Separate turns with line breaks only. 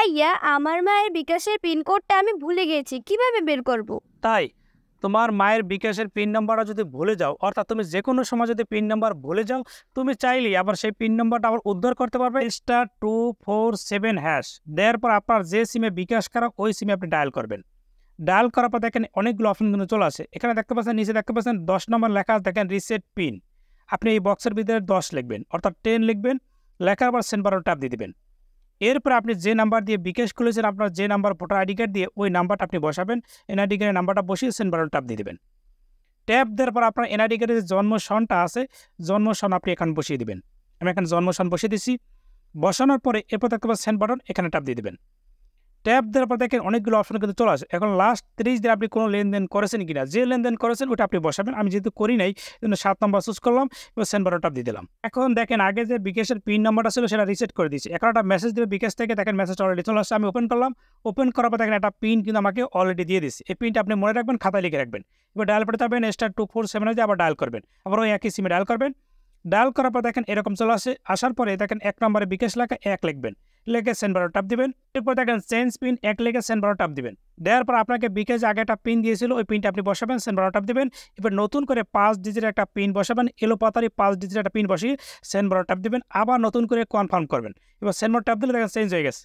ভাইয়া, আমার মায়ের বিকাশের পিন কোডটা আমি ভুলে গেছি, কিভাবে বের করব?
তাই তোমার মায়ের বিকাশের পিন নাম্বারটা যদি ভুলে যাও, অর্থাৎ তুমি যে কোনো সময় যদি পিন নাম্বার ভুলে যাও, তুমি চাইলেই আবার সেই পিন নাম্বারটা আবার উদ্ধার করতে পারবে। *247# দেওয়ার পর আপনার যে সিমে বিকাশ করা ওই সিমে আপনি ডায়াল করবেন। ডায়াল করার পর দেখেন অনেকগুলো অপশন কিন্তু চলে আসে। এখানে দেখতে পাচ্ছেন, নিচে দেখতে পাচ্ছেন 10 নম্বর লেখা আছে, দেখেন রিসেট পিন। আপনি এই বক্সের ভিতরে 10 লিখবেন, অর্থাৎ 10 লিখবেন, লেখার পর সেন্ড বাটন ট্যাপ দিয়ে দিবেন। এরপর আপনি যে নাম্বার দিয়ে বিকাশ খুলেছেন, আপনার যে নাম্বার ভোটার আইডি কার্ড দিয়ে ওই নাম্বারটা আপনি বসাবেন। এনআইডি কার্ডের নাম্বারটা বসিয়ে সেন্ড বাটন ট্যাপ দিয়ে দেবেন। ট্যাপ দেওয়ার পর আপনার এনআইডি কার্ডের যে জন্ম সনটা আছে, জন্ম সন আপনি এখানে বসিয়ে দিবেন। আমি এখানে জন্ম সন বসিয়ে দিচ্ছি। বসানোর পরে এরপর দেখতে পাচ্ছেন সেন্ড বাটন, এখানে ট্যাপ দিয়ে দেবেন। ট্যাপ দেওয়ার পর দেখেন অনেকগুলো অপশন কিন্তু চলে আসে। এখন লাস্ট 30 দিন আপনি কোনো লেনদেন করেছেন কিনা, যে লেনদেন করেছেন ওটা আপনি বসাবেন। আমি যেহেতু করি নাই, জন্য 7 নম্বর চুজ করলাম, এবার সেন্ড বাটন ট্যাপ দিয়ে দিলাম। এখন দেখেন আগে যে বিকাশের পিন নাম্বারটা ছিল সেটা রিসেট করে দিয়েছি। এখন একটা মেসেজ দেবে বিকাশ থেকে, দেখেন মেসেজটা অলরেডি চলে আসছে। আমি ওপেন করলাম, ওপেন করার পর দেখেন একটা পিন কিন্তু আমাকে অলরেডি দিয়ে দিচ্ছে। এই পিনটা আপনি মনে রাখবেন, খাতায় লিখে রাখবেন। এবার ডায়াল করতে যাবেন, *247 দিয়ে আবার ডায়াল করবেন, আবার ওই একই সিমে ডায়াল করবেন। ডায়াল করার পর দেখেন এরকম চলে আসে। আসার পরে দেখেন 1 নম্বরে বিকাশ লেখা 1 লিখবেন, লিখে সেন্ড বাটন ট্যাপ দিবেন। এরপর দেখেন চেঞ্জ পিন 1 লিখে সেন্ড বাটন ট্যাপ দিবেন। দেওয়ার পর আপনাকে বিকাশ আগে একটা পিন দিয়েছিল, ওই পিনটা আপনি বসাবেন, সেন্ড বাটন ট্যাপ দিবেন। এবার নতুন করে 5 ডিজিটের একটা পিন বসাবেন, এলোপাতারি 5 ডিজিটের একটা পিন বসিয়ে সেন্ড বাটন ট্যাপ দিবেন। আবার নতুন করে কনফার্ম করবেন। এবার সেন্ড বাটন ট্যাপ দিলে দেখেন চেঞ্জ হয়ে গেছে।